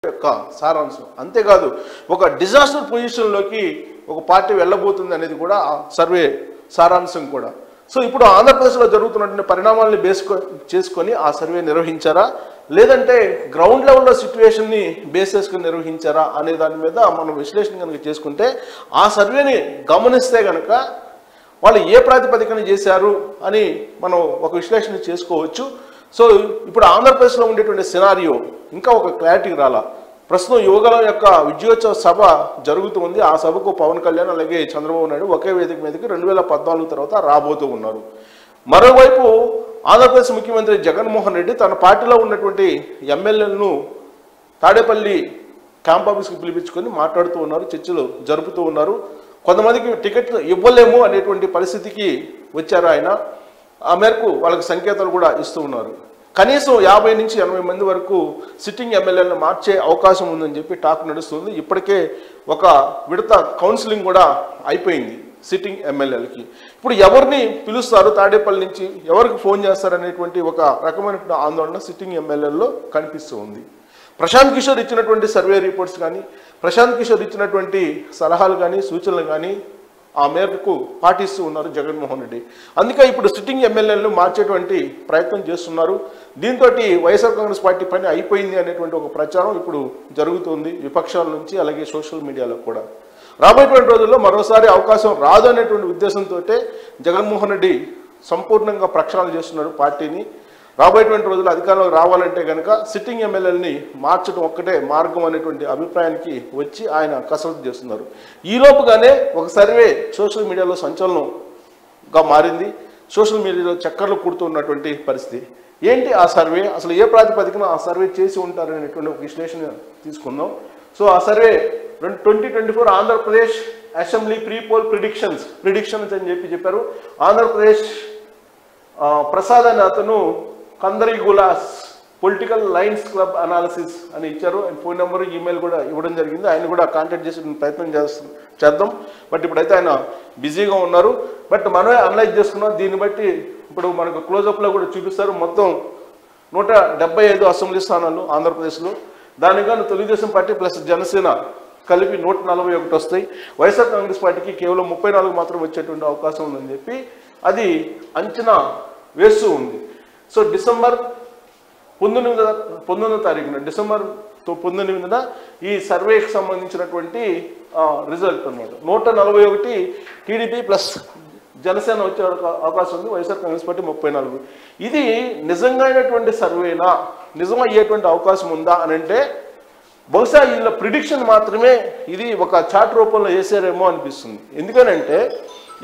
యొక్క సారాంశం. అంతేకాదు ఒక డిజాస్టర్ పొజిషన్లోకి ఒక పార్టీ వెళ్ళబోతుంది అనేది కూడా ఆ సర్వే సారాంశం కూడా. సో ఇప్పుడు ఆంధ్రప్రదేశ్లో జరుగుతున్నటువంటి పరిణామాలని చేసుకొని ఆ సర్వే నిర్వహించారా, లేదంటే గ్రౌండ్ లెవెల్లో సిచ్యువేషన్ని బేస్ చేసుకుని నిర్వహించారా అనే దాని మీద మనం విశ్లేషణ కనుక చేసుకుంటే, ఆ సర్వేని గమనిస్తే కనుక వాళ్ళు ఏ ప్రాతిపదికన చేశారు అని మనం ఒక విశ్లేషణ చేసుకోవచ్చు. సో ఇప్పుడు ఆంధ్రప్రదేశ్లో ఉండేటువంటి సినారియో ఇంకా ఒక క్లారిటీకి రాలా. ప్రస్తుతం యువగలం యొక్క విజయోత్సవ సభ జరుగుతుంది. ఆ సభకు పవన్ కళ్యాణ్ అలాగే చంద్రబాబు నాయుడు ఒకే వేదిక మీదకి 2014 తర్వాత రాబోతూ ఉన్నారు. మరోవైపు ఆంధ్రప్రదేశ్ ముఖ్యమంత్రి జగన్మోహన్ రెడ్డి తన పార్టీలో ఉన్నటువంటి ఎమ్మెల్యేలను తాడేపల్లి క్యాంప్ ఆఫీస్కి పిలిపించుకొని మాట్లాడుతూ ఉన్నారు, చర్చలు జరుపుతూ ఉన్నారు. కొంతమందికి టికెట్లు ఇవ్వలేము అనేటువంటి పరిస్థితికి వచ్చారు ఆయన. ఆ మేరకు వాళ్ళకి సంకేతాలు కూడా ఇస్తూ ఉన్నారు. కనీసం 50 నుంచి 80 మంది వరకు సిట్టింగ్ ఎమ్మెల్యేలను మార్చే అవకాశం ఉందని చెప్పి టాక్ నడుస్తుంది. ఇప్పటికే ఒక విడత కౌన్సిలింగ్ కూడా అయిపోయింది సిట్టింగ్ ఎమ్మెల్యేలకి. ఇప్పుడు ఎవరిని పిలుస్తారు తాడేపల్లి నుంచి, ఎవరికి ఫోన్ చేస్తారు అనేటువంటి ఒక రకమైనటువంటి ఆందోళన సిట్టింగ్ ఎమ్మెల్యేల్లో కనిపిస్తూ ఉంది. ప్రశాంత్ కిషోర్ ఇచ్చినటువంటి సర్వే రిపోర్ట్స్ కానీ, ప్రశాంత్ కిషోర్ ఇచ్చినటువంటి సలహాలు కానీ, సూచనలు కానీ ఆ మేరకు పాటిస్తూ ఉన్నారు జగన్మోహన్ రెడ్డి. అందుకే ఇప్పుడు సిట్టింగ్ ఎమ్మెల్యేలను మార్చేటువంటి ప్రయత్నం చేస్తున్నారు. దీంతో వైఎస్ఆర్ కాంగ్రెస్ పార్టీ పని అయిపోయింది అనేటువంటి ఒక ప్రచారం ఇప్పుడు జరుగుతుంది విపక్షాల నుంచి, అలాగే సోషల్ మీడియాలో కూడా. రాబోయేటువంటి రోజుల్లో మరోసారి అవకాశం రాదు అనేటువంటి ఉద్దేశంతో జగన్మోహన్ రెడ్డి సంపూర్ణంగా ప్రక్షాళన చేస్తున్నారు పార్టీని. రాబోయేటువంటి రోజుల్లో అధికారంలోకి రావాలంటే కనుక సిట్టింగ్ ఎమ్మెల్యేలని మార్చడం ఒక్కటే మార్గం అనేటువంటి అభిప్రాయానికి వచ్చి ఆయన కసరత్తు చేస్తున్నారు. ఈలోపుగానే ఒక సర్వే సోషల్ మీడియాలో సంచలనంగా మారింది. సోషల్ మీడియాలో చక్కర్లు కుడుతున్నటువంటి పరిస్థితి. ఏంటి ఆ సర్వే, అసలు ఏ ప్రాతిపదికన ఆ సర్వే చేసి ఉంటారనేటువంటి ఒక విశ్లేషణ తీసుకుందాం. సో ఆ survey 2024 Andhra Pradesh assembly pre poll predictions అని చెప్పారు. ఆంధ్రప్రదేశ్ ప్రసాద్ అనే అతను కందరిగులాస్ పొలిటికల్ లైన్స్ క్లబ్ అనాలిసిస్ అని ఇచ్చారు. ఆయన ఫోన్ నెంబర్, ఈమెయిల్ కూడా ఇవ్వడం జరిగింది. ఆయన కూడా కాంటాక్ట్ చేసి ప్రయత్నం చేద్దాం. బట్ ఇప్పుడైతే ఆయన బిజీగా ఉన్నారు. బట్ మనమే అనలైజ్ చేసుకున్నాం. దీన్ని బట్టి ఇప్పుడు మనకు క్లోజప్లో కూడా చూపిస్తారు. మొత్తం 175 అసెంబ్లీ స్థానాలు ఆంధ్రప్రదేశ్లో. దానికన్నా తెలుగుదేశం పార్టీ ప్లస్ జనసేన కలిపి 141 వస్తాయి. వైఎస్ఆర్ కాంగ్రెస్ పార్టీకి కేవలం 34 మాత్రం వచ్చేటువంటి అవకాశం ఉందని చెప్పి అది అంచనా వేస్తూ ఉంది. సో డిసెంబర్ 19వ తారీఖున డిసెంబర్ 19న ఈ సర్వేకి సంబంధించినటువంటి రిజల్ట్ అన్నమాట. 141 టీడీపీ ప్లస్ జనసేన వచ్చే అవకాశం ఉంది. వైఎస్ఆర్ కాంగ్రెస్ పార్టీ 34. ఇది నిజంగా అయినటువంటి సర్వేనా, నిజమయ్యేటువంటి అవకాశం ఉందా అని అంటే బహుశా వీళ్ళ ప్రిడిక్షన్ మాత్రమే ఇది ఒక చార్ట్ రూపంలో వేసారేమో అనిపిస్తుంది. ఎందుకనంటే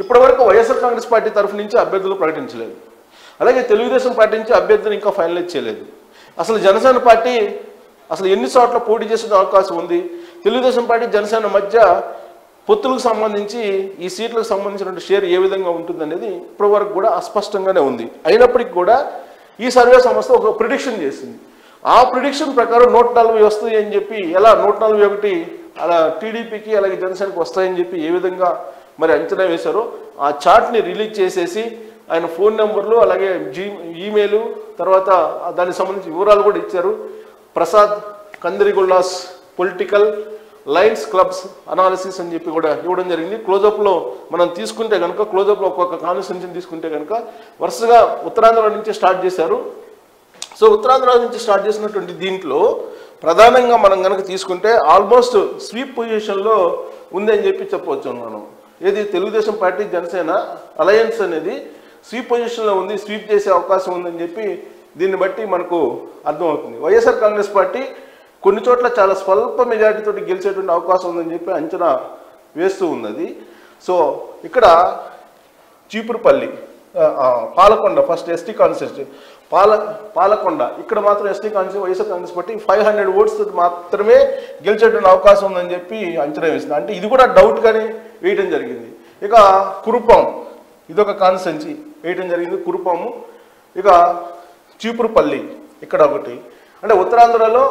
ఇప్పటివరకు వైఎస్ఆర్ కాంగ్రెస్ పార్టీ తరఫు నుంచి అభ్యర్థులు ప్రకటించలేదు, అలాగే తెలుగుదేశం పార్టీ నుంచి అభ్యర్థిని ఇంకా ఫైనలైజ్ చేయలేదు. అసలు జనసేన పార్టీ అసలు ఎన్ని చోట్ల పోటీ చేసే అవకాశం ఉంది, తెలుగుదేశం పార్టీ జనసేన మధ్య పొత్తులకు సంబంధించి ఈ సీట్లకు సంబంధించినటువంటి షేర్ ఏ విధంగా ఉంటుంది అనేది ఇప్పటివరకు కూడా అస్పష్టంగానే ఉంది. అయినప్పటికీ కూడా ఈ సర్వే సంస్థ ఒక ప్రిడిక్షన్ చేసింది. ఆ ప్రిడిక్షన్ ప్రకారం 140 వస్తాయి అని చెప్పి, ఎలా 141 అలా టీడీపీకి అలాగే జనసేనకి వస్తాయని చెప్పి ఏ విధంగా మరి అంచనా వేశారో ఆ చార్ట్ని రిలీజ్ చేసేసి ఆయన ఫోన్ నెంబర్లు అలాగే ఈమెయిల్ తర్వాత దానికి సంబంధించి వివరాలు కూడా ఇచ్చారు. ప్రసాద్ కందరిగుల్లాస్ పొలిటికల్ లైన్స్ క్లబ్స్ అనాలిసిస్ అని చెప్పి కూడా ఇవ్వడం జరిగింది. క్లోజప్లో మనం తీసుకుంటే కనుక, క్లోజప్లో ఒక్కొక్క కాన్స్టిట్యూన్సీని తీసుకుంటే కనుక వరుసగా ఉత్తరాంధ్ర నుంచి స్టార్ట్ చేశారు. సో ఉత్తరాంధ్ర నుంచి స్టార్ట్ చేసినటువంటి దీంట్లో ప్రధానంగా మనం కనుక తీసుకుంటే ఆల్మోస్ట్ స్వీప్ పొజిషన్లో ఉందని చెప్పి చెప్పవచ్చు. మనం ఏది తెలుగుదేశం పార్టీ జనసేన అలయన్స్ అనేది స్వీప్ పొజిషన్లో ఉంది, స్వీప్ చేసే అవకాశం ఉందని చెప్పి దీన్ని బట్టి మనకు అర్థమవుతుంది. వైఎస్ఆర్ కాంగ్రెస్ పార్టీ కొన్ని చోట్ల చాలా స్వల్ప మెజారిటీతో గెలిచేటువంటి అవకాశం ఉందని చెప్పి అంచనా వేస్తూ ఉన్నది. సో ఇక్కడ Cheepurupalli, Palakonda first ST constituency Palakonda, ఇక్కడ మాత్రం ST constituency YSR Congress party 500 votes మాత్రమే గెలిచేటువంటి అవకాశం ఉందని చెప్పి అంచనా వేసింది. అంటే ఇది కూడా డౌట్గానే వేయడం జరిగింది. ఇక కురుపాం, ఇదొక కాన్స్టిట్యూన్సీ వేయడం జరిగింది, కురుపాము. ఇక చీపురుపల్లి ఇక్కడ ఒకటి. అంటే ఉత్తరాంధ్రలో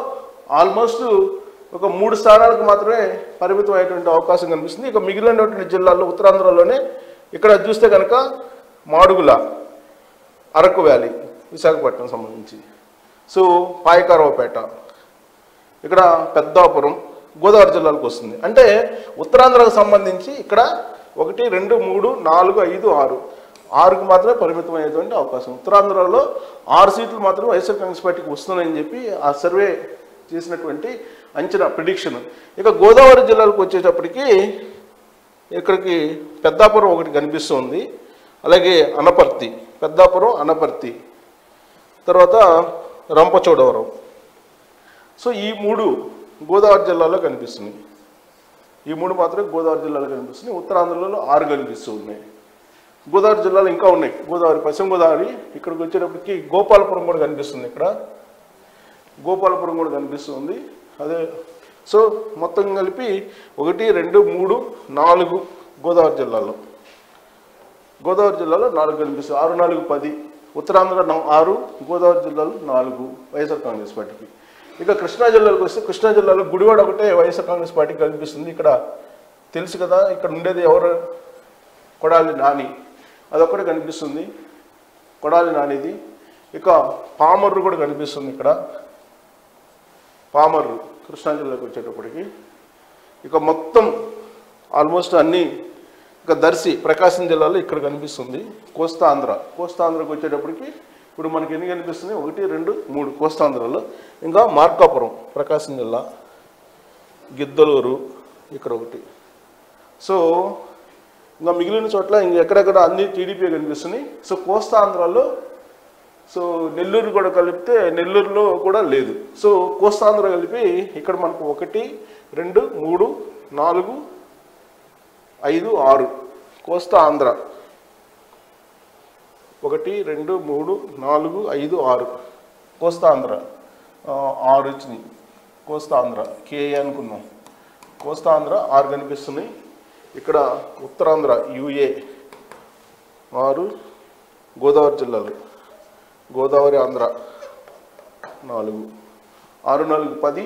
ఆల్మోస్ట్ ఒక 3 స్థానాలకు మాత్రమే పరిమితం అయ్యేటువంటి అవకాశం కనిపిస్తుంది. ఇక మిగిలినటువంటి జిల్లాల్లో ఉత్తరాంధ్రలోనే ఇక్కడ చూస్తే కనుక మాడుగుల, అరకు వ్యాలీ విశాఖపట్నం సంబంధించి, సో పాయకారావుపేట, ఇక్కడ పెద్దాపురం గోదావరి జిల్లాలకు వస్తుంది. అంటే ఉత్తరాంధ్రకు సంబంధించి ఇక్కడ 1, 2, 3, 4, 5, 6కు మాత్రమే పరిమితమయ్యేటువంటి అవకాశం. ఉత్తరాంధ్రలో 6 సీట్లు మాత్రమే వైఎస్ఆర్ కాంగ్రెస్ పార్టీకి వస్తున్నాయని చెప్పి ఆ సర్వే చేసినటువంటి అంచనా ప్రిడిక్షన్. ఇక గోదావరి జిల్లాలకు వచ్చేటప్పటికి ఇక్కడికి పెద్దాపురం ఒకటి కనిపిస్తుంది, అలాగే అనపర్తి, పెద్దాపురం, అనపర్తి, తర్వాత రంపచోడవరం. సో ఈ 3 గోదావరి జిల్లాలో కనిపిస్తున్నాయి. ఈ 3 మాత్రమే గోదావరి జిల్లాలో కనిపిస్తున్నాయి. ఉత్తరాంధ్రలో 6 కనిపిస్తూ ఉన్నాయి. గోదావరి జిల్లాలో ఇంకా ఉన్నాయి. గోదావరి, పశ్చిమ గోదావరి, ఇక్కడికి వచ్చేటప్పటికి గోపాలపురం కూడా కనిపిస్తుంది. ఇక్కడ గోపాలపురం కూడా కనిపిస్తుంది. అదే సో మొత్తం కలిపి 1, 2, 3, 4 గోదావరి జిల్లాలో 4 కనిపిస్తుంది. 6, 4, 10. ఉత్తరాంధ్ర 6, గోదావరి జిల్లాలో 4 వైఎస్ఆర్ కాంగ్రెస్ పార్టీకి. ఇక కృష్ణా జిల్లాలకు వస్తే కృష్ణా జిల్లాలో గుడివాడ ఒకటే వైఎస్ఆర్ కాంగ్రెస్ పార్టీకి కనిపిస్తుంది. ఇక్కడ తెలుసు కదా, ఇక్కడ ఉండేది ఎవరు, కొడాలి నాని, అదొక్కటే కనిపిస్తుంది, కొడాలి నానిది. ఇక పామర్రు కూడా కనిపిస్తుంది. ఇక్కడ పామర్రు కృష్ణా జిల్లాకు వచ్చేటప్పటికి. ఇక మొత్తం ఆల్మోస్ట్ అన్నీ. ఇక దర్శి ప్రకాశం జిల్లాలో ఇక్కడ కనిపిస్తుంది. కోస్తాంధ్రకు వచ్చేటప్పటికి ఇప్పుడు మనకి ఎన్ని కనిపిస్తుంది, 1, 2, 3 కోస్తాంధ్రలో. ఇంకా మార్కాపురం ప్రకాశం జిల్లా, గిద్దలూరు ఇక్కడ ఒకటి. సో ఇంకా మిగిలిన చోట్ల ఎక్కడెక్కడ అన్ని టీడీపీ కనిపిస్తున్నాయి. సో కోస్తాంధ్రలో సో నెల్లూరు కూడా కలిపితే నెల్లూరులో కూడా లేదు. సో కోస్తాంధ్ర కలిపి ఇక్కడ మనకు 1, 2, 3, 4, 5, 6 కోస్తా ఆంధ్ర. 1, 2, 3, 4, 5, 6 కోస్తా ఆంధ్ర. 6 వచ్చినాయి కోస్తా ఆంధ్ర, కేఏ అనుకున్నాం. కోస్తా ఆంధ్ర 6 కనిపిస్తున్నాయి. ఇక్కడ ఉత్తరాంధ్ర యుఏ 6, గోదావరి జిల్లాలు, గోదావరి ఆంధ్ర 4, 6, 4, 10,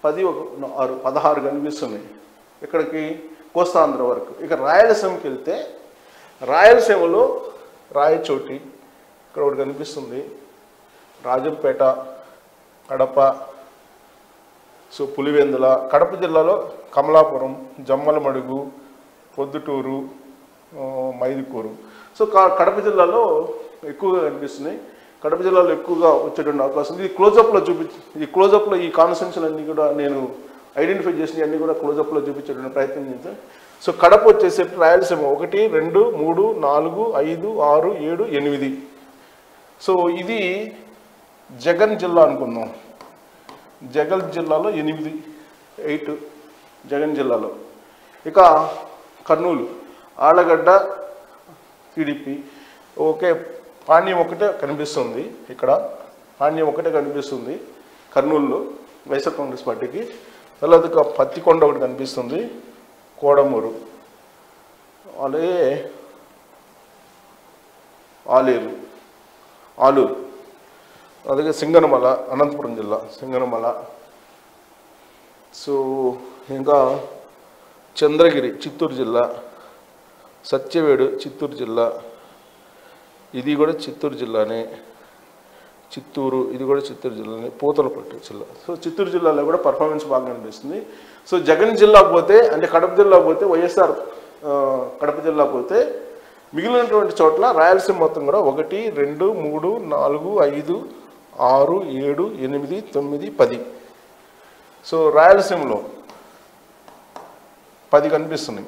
10, 6, 16 కనిపిస్తున్నాయి ఇక్కడికి కోస్తాంధ్ర వరకు. ఇక రాయలసీమకి వెళ్తే రాయలసీమలో రాయచోటి ఇక్కడ ఒకటి కనిపిస్తుంది, రాజంపేట, కడప, సో పులివెందుల. కడప జిల్లాలో కమలాపురం, జమ్మలమడుగు, పొద్దుటూరు, మైదుకూరు. సో కడప జిల్లాలో ఎక్కువగా కనిపిస్తున్నాయి. కడప జిల్లాలో ఎక్కువగా వచ్చేటువంటి అవకాశం ఉంది. ఈ క్లోజప్లో ఈ కాన్స్టిట్యూన్సీలు అన్నీ కూడా నేను ఐడెంటిఫై చేసినవి అన్నీ కూడా క్లోజప్లో చూపించేటువంటి ప్రయత్నం చేస్తాను. సో కడప వచ్చేసరికి రాయలసీమ 1, 2, 3, 4, 5, 6, 7, 8. సో ఇది జగన్ జిల్లా అనుకుందాం. జగన్ జిల్లాలో 8 జగన్ జిల్లాలో. ఇక కర్నూలు, ఆళ్లగడ్డ టీడీపీ. ఓకే, పాణ్యం ఒకటే కనిపిస్తుంది. ఇక్కడ పాణ్యం ఒకటే కనిపిస్తుంది కర్నూలులో వైఎస్ఆర్ కాంగ్రెస్ పార్టీకి. తర్వాత పత్తికొండ ఒకటి కనిపిస్తుంది, కోడమూరు, అలాగే ఆలూరు, అలాగే సింగనమల, అనంతపురం జిల్లా సింగనమల. సో ఇంకా చంద్రగిరి చిత్తూరు జిల్లా, సత్యవేడు చిత్తూరు జిల్లా, ఇది కూడా చిత్తూరు జిల్లానే. చిత్తూరు ఇది కూడా చిత్తూరు జిల్లానే. పూతలపట్టు జిల్లా. సో చిత్తూరు జిల్లాలో కూడా పర్ఫార్మెన్స్ బాగా కనిపిస్తుంది. సో జగన్ జిల్లా పోతే అంటే కడప జిల్లా పోతే వైఎస్ఆర్ కడప జిల్లా పోతే మిగిలినటువంటి చోట్ల రాయలసీమ మొత్తం కూడా 1, 2, 3, 4, 5, 6, 7, 8, 9, 10. సో రాయలసీమలో 10 కనిపిస్తున్నాయి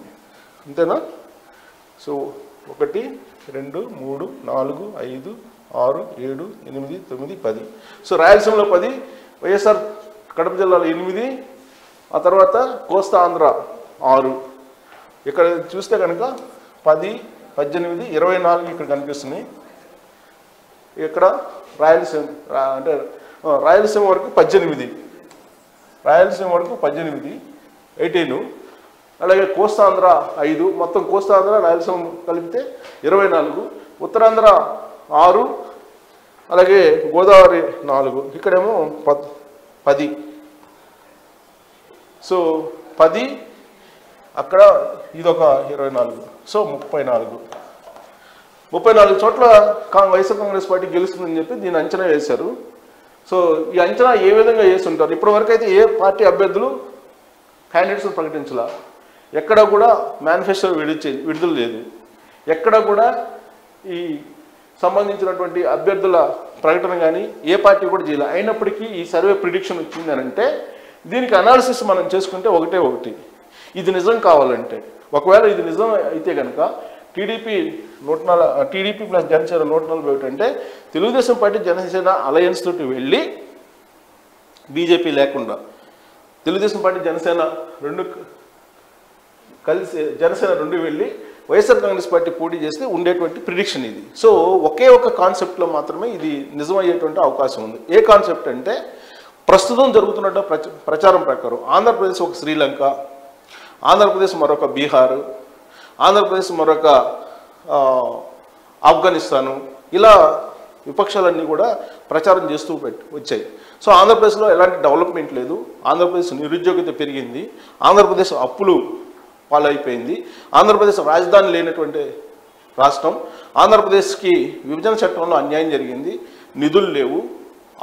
అంతేనా. సో 1, 2, 3, 4, 5, 6, 7, 8, 9, 10. సో రాయలసీమలో 10, వైఎస్ఆర్ కడప జిల్లాలో 8, ఆ తర్వాత కోస్తా ఆంధ్ర 6. ఇక్కడ చూస్తే కనుక 10, 18, 24 ఇక్కడ కనిపిస్తున్నాయి. ఇక్కడ రాయలసీమ అంటే రాయలసీమ వరకు 18, రాయలసీమ వరకు 18, 18. అలాగే కోస్తాంధ్ర 5, మొత్తం కోస్తాంధ్ర రాయలసీమ కలిపితే 24, ఉత్తరాంధ్ర 6, అలాగే గోదావరి 4, ఇక్కడేమో 10. సో 10, అక్కడ ఇదొక 24, సో 34 చోట్ల వైఎస్ఆర్ కాంగ్రెస్ పార్టీ గెలుస్తుందని చెప్పి దీన్ని అంచనా వేశారు. సో ఈ అంచనా ఏ విధంగా వేసి ఉంటారు? ఇప్పటివరకు అయితే ఏ పార్టీ అభ్యర్థులు క్యాండిడేట్స్ ప్రకటించలా, ఎక్కడ కూడా మేనిఫెస్టో విడుదల లేదు, ఎక్కడ కూడా ఈ సంబంధించినటువంటి అభ్యర్థుల ప్రకటన కానీ ఏ పార్టీ కూడా చేయలేదు. అయినప్పటికీ ఈ సర్వే ప్రిడిక్షన్ వచ్చింది అని అంటే దీనికి అనాలిసిస్ మనం చేసుకుంటే ఒకటి, ఇది నిజం కావాలంటే, ఒకవేళ ఇది నిజం అయితే కనుక టీడీపీ ప్లస్ జనసేన 140 అంటే తెలుగుదేశం పార్టీ జనసేన అలయన్స్ తోటి వెళ్ళి బీజేపీ లేకుండా తెలుగుదేశం పార్టీ జనసేన రెండు కలిసి జనసేన రెండు వెళ్ళి వైఎస్ఆర్ కాంగ్రెస్ పార్టీ పోటీ చేస్తే ఉండేటువంటి ప్రిడిక్షన్ ఇది. సో ఒకే ఒక కాన్సెప్ట్లో మాత్రమే ఇది నిజమయ్యేటువంటి అవకాశం ఉంది. ఏ కాన్సెప్ట్ అంటే ప్రస్తుతం జరుగుతున్న ప్రచారం ప్రకారం ఆంధ్రప్రదేశ్ ఒక శ్రీలంక, ఆంధ్రప్రదేశ్ మరొక బీహార్, ఆంధ్రప్రదేశ్ మరొక ఆఫ్ఘనిస్తాను, ఇలా విపక్షాలన్నీ కూడా ప్రచారం చేస్తూ వచ్చాయి. సో ఆంధ్రప్రదేశ్లో ఎలాంటి డెవలప్మెంట్ లేదు, ఆంధ్రప్రదేశ్ నిరుద్యోగిత పెరిగింది, ఆంధ్రప్రదేశ్ అప్పులు పాలైపోయింది, ఆంధ్రప్రదేశ్ రాజధాని లేనటువంటి రాష్ట్రం, ఆంధ్రప్రదేశ్కి విభజన చట్టంలో అన్యాయం జరిగింది, నిధులు లేవు,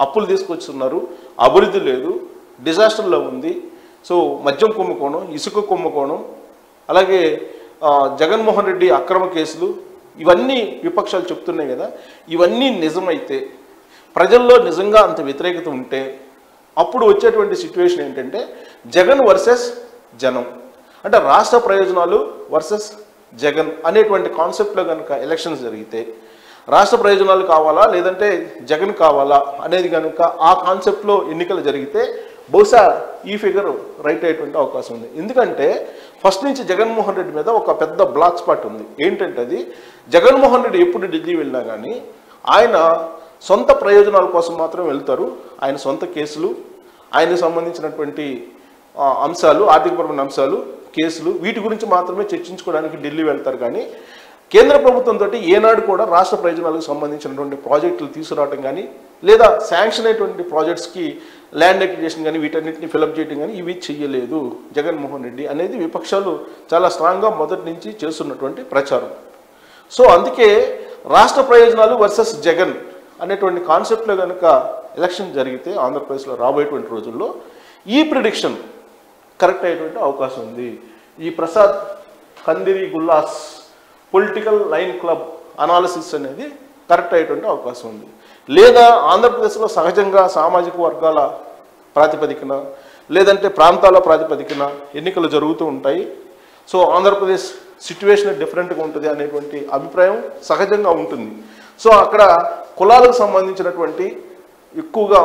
అప్పులు తీసుకొస్తున్నారు, అభివృద్ధి లేదు, డిజాస్టర్లో ఉంది. సో మద్యం కుంభకోణం, ఇసుక కుంభకోణం, అలాగే జగన్మోహన్ రెడ్డి అక్రమ కేసులు, ఇవన్నీ విపక్షాలు చెప్తున్నాయి కదా. ఇవన్నీ నిజమైతే, ప్రజల్లో నిజంగా అంత వ్యతిరేకత ఉంటే అప్పుడు వచ్చేటువంటి సిచ్యువేషన్ ఏంటంటే జగన్ వర్సెస్ జనం, అంటే రాష్ట్ర ప్రయోజనాలు వర్సెస్ జగన్ అనేటువంటి కాన్సెప్ట్లో కనుక ఎలక్షన్స్ జరిగితే రాష్ట్ర ప్రయోజనాలు కావాలా లేదంటే జగన్ కావాలా అనేది కనుక ఆ కాన్సెప్ట్లో ఎన్నికలు జరిగితే బహుశా ఈ ఫిగర్ రైట్ అయ్యేటువంటి అవకాశం ఉంది. ఎందుకంటే ఫస్ట్ నుంచి జగన్మోహన్ రెడ్డి మీద ఒక పెద్ద బ్లాక్ స్పాట్ ఉంది. ఏంటంటే అది జగన్మోహన్ రెడ్డి ఎప్పుడు ఢిల్లీ వెళ్ళినా కానీ ఆయన సొంత ప్రయోజనాల కోసం మాత్రం వెళ్తారు. ఆయన సొంత కేసులు, ఆయనకు సంబంధించినటువంటి అంశాలు, ఆర్థికపరమైన అంశాలు, కేసులు, వీటి గురించి మాత్రమే చర్చించుకోవడానికి ఢిల్లీ వెళ్తారు. కానీ కేంద్ర ప్రభుత్వంతో ఏనాడు కూడా రాష్ట్ర ప్రయోజనాలకు సంబంధించినటువంటి ప్రాజెక్టులు తీసుకురావడం కానీ లేదా శాంక్షన్ అయినటువంటి ప్రాజెక్ట్స్కి ల్యాండ్ అక్విజిషన్ కానీ వీటన్నిటిని ఫిలప్ చేయడం కానీ ఇవి చెయ్యలేదు జగన్మోహన్ రెడ్డి అనేది విపక్షాలు చాలా స్ట్రాంగ్గా మొదటి నుంచి చేస్తున్నటువంటి ప్రచారం. సో అందుకే రాష్ట్ర ప్రయోజనాలు వర్సెస్ జగన్ అనేటువంటి కాన్సెప్ట్లో కనుక ఎలక్షన్ జరిగితే ఆంధ్రప్రదేశ్లో రాబోయేటువంటి రోజుల్లో ఈ ప్రిడిక్షన్ కరెక్ట్ అయ్యేటువంటి అవకాశం ఉంది. ఈ ప్రసాద్ కందిరి గుల్లాస్ పొలిటికల్ లైన్ క్లబ్ అనాలిసిస్ అనేది కరెక్ట్ అయ్యేటువంటి అవకాశం ఉంది. లేదా ఆంధ్రప్రదేశ్లో సహజంగా సామాజిక వర్గాల ప్రాతిపదికన లేదంటే ప్రాంతాల ప్రాతిపదికన ఎన్నికలు జరుగుతూ ఉంటాయి. సో ఆంధ్రప్రదేశ్ సిచ్యువేషన్ డిఫరెంట్గా ఉంటుంది అనేటువంటి అభిప్రాయం సహజంగా ఉంటుంది. సో అక్కడ కులాలకు సంబంధించినటువంటి ఎక్కువగా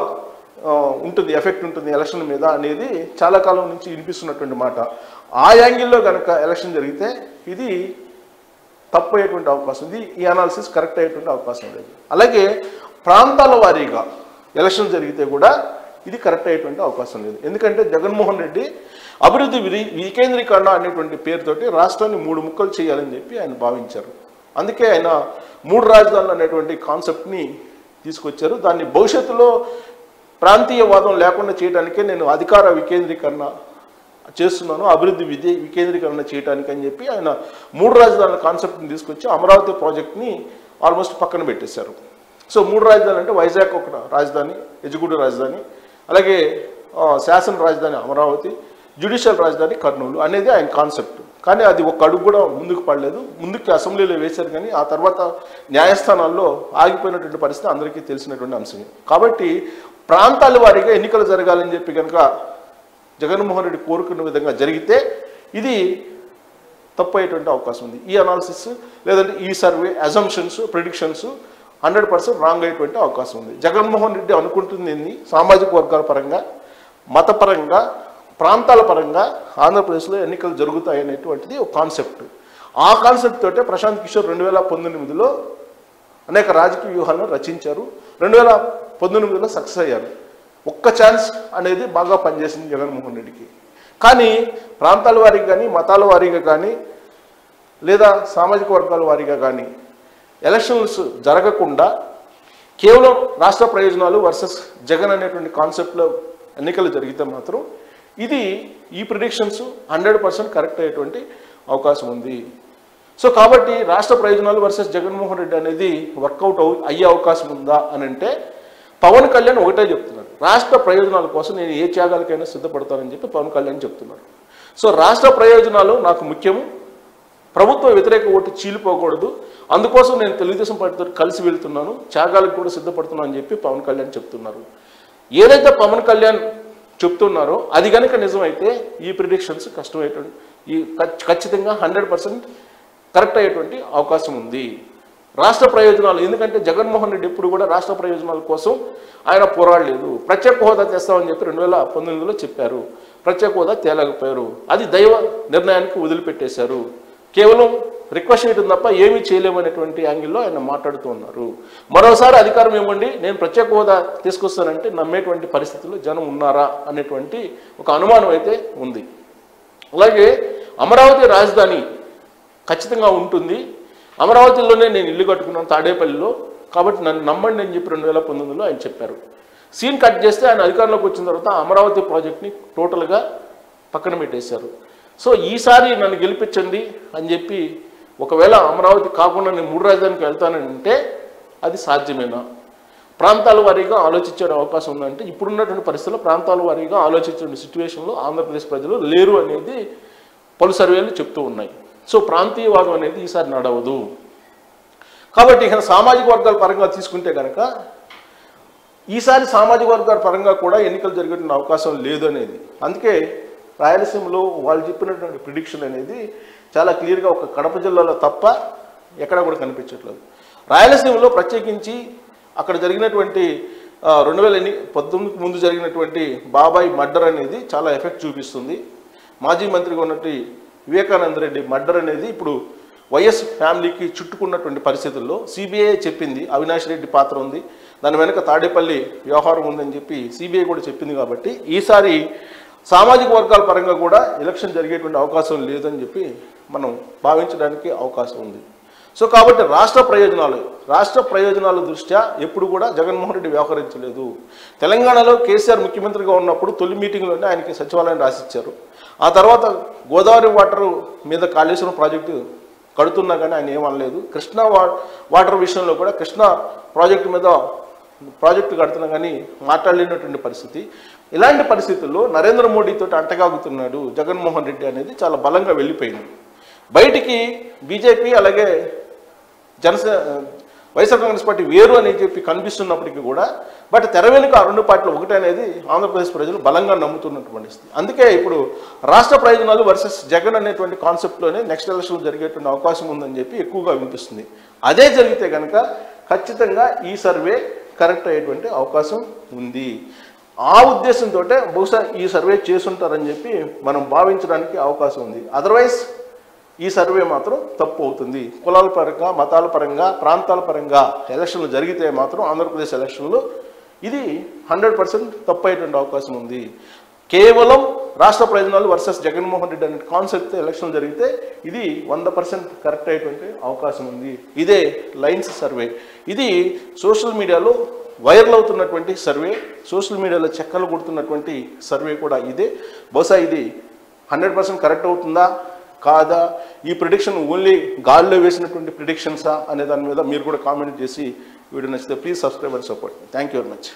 ఉంటుంది, ఎఫెక్ట్ ఉంటుంది ఎలక్షన్ మీద అనేది చాలా కాలం నుంచి వినిపిస్తున్నటువంటి మాట. ఆ యాంగిల్లో కనుక ఎలక్షన్ జరిగితే ఇది తప్పు అయ్యేటువంటి అవకాశం ఉంది, ఈ అనాలిసిస్ కరెక్ట్ అయ్యేటువంటి అవకాశం లేదు. అలాగే ప్రాంతాల వారీగా ఎలక్షన్ జరిగితే కూడా ఇది కరెక్ట్ అయ్యేటువంటి అవకాశం లేదు. ఎందుకంటే జగన్మోహన్ రెడ్డి అభివృద్ధి వికేంద్రీకరణ అనేటువంటి పేరుతోటి రాష్ట్రాన్ని 3 ముక్కలు చేయాలని చెప్పి ఆయన భావించారు. అందుకే ఆయన 3 రాజధానులు అనేటువంటి కాన్సెప్ట్ని తీసుకొచ్చారు. దాన్ని భవిష్యత్తులో ప్రాంతీయవాదం లేకుండా చేయడానికే నేను అధికార వికేంద్రీకరణ చేస్తున్నాను, అభివృద్ధి వికేంద్రీకరణ చేయడానికి అని చెప్పి ఆయన 3 రాజధానుల కాన్సెప్ట్ని తీసుకొచ్చి అమరావతి ప్రాజెక్ట్ని ఆల్మోస్ట్ పక్కన పెట్టేశారు. సో 3 రాజధానులు అంటే వైజాగ్ ఒక రాజధాని, ఎగ్జిక్యూటివ్ రాజధాని, అలాగే శాసన రాజధాని అమరావతి, జ్యుడిషియల్ రాజధాని కర్నూలు అనేది ఆయన కాన్సెప్ట్. కానీ అది ఒక అడుగు కూడా ముందుకు పడలేదు. ముందుకు అసెంబ్లీలో వేశారు కానీ ఆ తర్వాత న్యాయస్థానాల్లో ఆగిపోయినటువంటి పరిస్థితి అందరికీ తెలిసినటువంటి అంశమే. కాబట్టి ప్రాంతాల వారీగా ఎన్నికలు జరగాలని చెప్పి కనుక జగన్మోహన్ రెడ్డి కోరుకున్న విధంగా జరిగితే ఇది తప్పు అయ్యేటువంటి అవకాశం ఉంది. ఈ అనాలిసిస్ లేదంటే ఈ సర్వే అజంప్షన్స్ ప్రిడిక్షన్స్ 100% రాంగ్ అయ్యేటువంటి అవకాశం ఉంది. జగన్మోహన్ రెడ్డి అనుకుంటుంది ఏంది, సామాజిక వర్గాల పరంగా, మతపరంగా, ప్రాంతాల పరంగా ఆంధ్రప్రదేశ్లో ఎన్నికలు జరుగుతాయి అనేటువంటిది ఒక కాన్సెప్ట్. ఆ కాన్సెప్ట్ తోటే ప్రశాంత్ కిషోర్ 2019లో అనేక రాజకీయ వ్యూహాలను రచించారు. 2019లో సక్సెస్ అయ్యారు. ఒక్క ఛాన్స్ అనేది బాగా పనిచేసింది జగన్మోహన్ రెడ్డికి. కానీ ప్రాంతాల వారీగా కానీ మతాల వారీగా కానీ లేదా సామాజిక వర్గాల వారీగా కానీ ఎలక్షన్స్ జరగకుండా కేవలం రాష్ట్ర ప్రయోజనాలు వర్సెస్ జగన్ అనేటువంటి కాన్సెప్ట్లో ఎన్నికలు జరిగితే మాత్రం ఇది ఈ ప్రిడిక్షన్స్ 100% కరెక్ట్ అయ్యేటువంటి అవకాశం ఉంది. సో కాబట్టి రాష్ట్ర ప్రయోజనాలు వర్సెస్ జగన్మోహన్ రెడ్డి అనేది వర్కౌట్ అయ్యే అవకాశం ఉందా అని అంటే పవన్ కళ్యాణ్ ఒకటే చెప్తున్నారు, రాష్ట్ర ప్రయోజనాల కోసం నేను ఏ త్యాగాలకైనా సిద్ధపడతానని చెప్పి పవన్ కళ్యాణ్ చెప్తున్నారు. సో రాష్ట్ర ప్రయోజనాలు నాకు ముఖ్యము, ప్రభుత్వ వ్యతిరేక ఓటు చీలిపోకూడదు, అందుకోసం నేను తెలుగుదేశం పార్టీతో కలిసి వెళ్తున్నాను, త్యాగాలకు కూడా సిద్ధపడుతున్నాను అని చెప్పి పవన్ కళ్యాణ్ చెప్తున్నారు. ఏదైతే పవన్ కళ్యాణ్ చెప్తున్నారో అది కనుక నిజమైతే ఈ ప్రిడిక్షన్స్ కష్టమయ్యేటువంటి ఈ ఖచ్చితంగా 100% కరెక్ట్ అయ్యేటువంటి అవకాశం ఉంది. రాష్ట్ర ప్రయోజనాలు, ఎందుకంటే జగన్మోహన్ రెడ్డి ఎప్పుడు కూడా రాష్ట్ర ప్రయోజనాల కోసం ఆయన పోరాడలేదు. ప్రత్యేక హోదా తెస్తామని చెప్పి 2019లో చెప్పారు, ప్రత్యేక హోదా తేలేకపోయారు, అది దైవ నిర్ణయానికి వదిలిపెట్టేశారు. కేవలం రిక్వెస్ట్ చేయడం తప్ప ఏమీ చేయలేమనేటువంటి యాంగిల్లో ఆయన మాట్లాడుతూ ఉన్నారు. మరోసారి అధికారం ఇవ్వండి, నేను ప్రత్యేక హోదా తీసుకొస్తానంటే నమ్మేటువంటి పరిస్థితుల్లో జనం ఉన్నారా అనేటువంటి ఒక అనుమానం అయితే ఉంది. అలాగే అమరావతి రాజధాని ఖచ్చితంగా ఉంటుంది, అమరావతిలోనే నేను ఇల్లు కట్టుకున్నాను తాడేపల్లిలో, కాబట్టి నన్ను నమ్మండి అని చెప్పి 2019లో ఆయన చెప్పారు. సీన్ కట్ చేస్తే ఆయన అధికారంలోకి వచ్చిన తర్వాత అమరావతి ప్రాజెక్ట్ని టోటల్గా పక్కన పెట్టేశారు. సో ఈసారి నన్ను గెలిపించండి అని చెప్పి ఒకవేళ అమరావతి కాకుండా నేను 3 రాజధానికి వెళ్తానంటే అది సాధ్యమేనా? ప్రాంతాల వారీగా ఆలోచించే అవకాశం ఉందంటే ఇప్పుడున్నటువంటి పరిస్థితుల్లో ప్రాంతాల వారీగా ఆలోచించే సిచ్యువేషన్లో ఆంధ్రప్రదేశ్ ప్రజలు లేరు అనేది పలు సర్వేలు చెప్తూ ఉన్నాయి. సో ప్రాంతీయవాదం అనేది ఈసారి నడవదు. కాబట్టి ఇక సామాజిక వర్గాల పరంగా తీసుకుంటే కనుక ఈసారి సామాజిక వర్గాల పరంగా కూడా ఎన్నికలు జరిగే అవకాశం లేదు అనేది. అందుకే రాయలసీమలో వాళ్ళు చెప్పినటువంటి ప్రిడిక్షన్ అనేది చాలా క్లియర్గా ఒక కడప జిల్లాలో తప్ప ఎక్కడ కూడా కనిపించట్లేదు. రాయలసీమలో ప్రత్యేకించి అక్కడ జరిగినటువంటి 2019 ముందు జరిగినటువంటి బాబాయ్ మర్డర్ అనేది చాలా ఎఫెక్ట్ చూపిస్తుంది. మాజీ మంత్రిగా ఉన్నటువంటి వివేకానంద రెడ్డి మర్డర్ అనేది ఇప్పుడు వైఎస్ ఫ్యామిలీకి చుట్టుకున్నటువంటి పరిస్థితుల్లో సిబిఐ చెప్పింది అవినాష్ రెడ్డి పాత్ర ఉంది, దాని వెనక తాడేపల్లి వ్యవహారం ఉందని చెప్పి సిబిఐ కూడా చెప్పింది. కాబట్టి ఈసారి సామాజిక వర్గాల పరంగా కూడా ఎలక్షన్ జరిగేటువంటి అవకాశం లేదని చెప్పి మనం భావించడానికి అవకాశం ఉంది. సో కాబట్టి రాష్ట్ర ప్రయోజనాల దృష్ట్యా ఎప్పుడు కూడా జగన్మోహన్ రెడ్డి వ్యవహరించలేదు. తెలంగాణలో కేసీఆర్ ముఖ్యమంత్రిగా ఉన్నప్పుడు తొలి మీటింగ్లోనే ఆయనకి సచివాలయం రాసిచ్చారు. ఆ తర్వాత గోదావరి వాటర్ మీద కాళేశ్వరం ప్రాజెక్టు కడుతున్నా కానీ ఆయన ఏమనలేదు. కృష్ణా వాటర్ విషయంలో కూడా కృష్ణా ప్రాజెక్టు కడుతున్నా కానీ మాట్లాడలేనటువంటి పరిస్థితి. ఇలాంటి పరిస్థితుల్లో నరేంద్ర మోడీతో అంటగాగుతున్నాడు జగన్మోహన్ రెడ్డి అనేది చాలా బలంగా వెళ్ళిపోయింది. బయటికి బీజేపీ అలాగే వైఎస్ఆర్ కాంగ్రెస్ పార్టీ వేరు అని చెప్పి కనిపిస్తున్నప్పటికీ కూడా బట్ తెర వెనుక ఆ 2 పార్టీలు ఒకటే అనేది ఆంధ్రప్రదేశ్ ప్రజలు బలంగా నమ్ముతున్నటువంటి స్థితి. అందుకే ఇప్పుడు రాష్ట్ర ప్రయోజనాలు వర్సెస్ జగన్ అనేటువంటి కాన్సెప్ట్లోనే నెక్స్ట్ ఎలక్షన్ జరిగేటువంటి అవకాశం ఉందని చెప్పి ఎక్కువగా వినిపిస్తుంది. అదే జరిగితే కనుక ఖచ్చితంగా ఈ సర్వే కరెక్ట్ అయ్యేటువంటి అవకాశం ఉంది. ఆ ఉద్దేశంతో బహుశా ఈ సర్వే చేసుంటారని చెప్పి మనం భావించడానికి అవకాశం ఉంది. అదర్వైజ్ ఈ సర్వే మాత్రం తప్పు అవుతుంది. కులాల పరంగా, మతాల పరంగా, ప్రాంతాల పరంగా ఎలక్షన్లు జరిగితే మాత్రం ఆంధ్రప్రదేశ్ ఎలక్షన్లో ఇది 100% తప్పు అయ్యేటువంటి అవకాశం ఉంది. కేవలం రాష్ట్ర ప్రయోజనాలు వర్సెస్ జగన్మోహన్ రెడ్డి అనే కాన్సెప్ట్ ఎలక్షన్ జరిగితే ఇది 100% కరెక్ట్ అయ్యేటువంటి అవకాశం ఉంది. ఇదే లైన్స్ సర్వే. ఇది సోషల్ మీడియాలో వైరల్ అవుతున్నటువంటి సర్వే, సోషల్ మీడియాలో చెక్కలు కొడుతున్నటువంటి సర్వే కూడా ఇదే. బహుశా ఇది 100% కరెక్ట్ అవుతుందా కాదా, ఈ ప్రిడిక్షన్ ఓన్లీ గాల్లో వేసినటువంటి ప్రిడిక్షన్సా అనే దాని మీద మీరు కూడా కామెంట్ చేసి వీడియో నచ్చితే please subscribe and support. Thank you very much.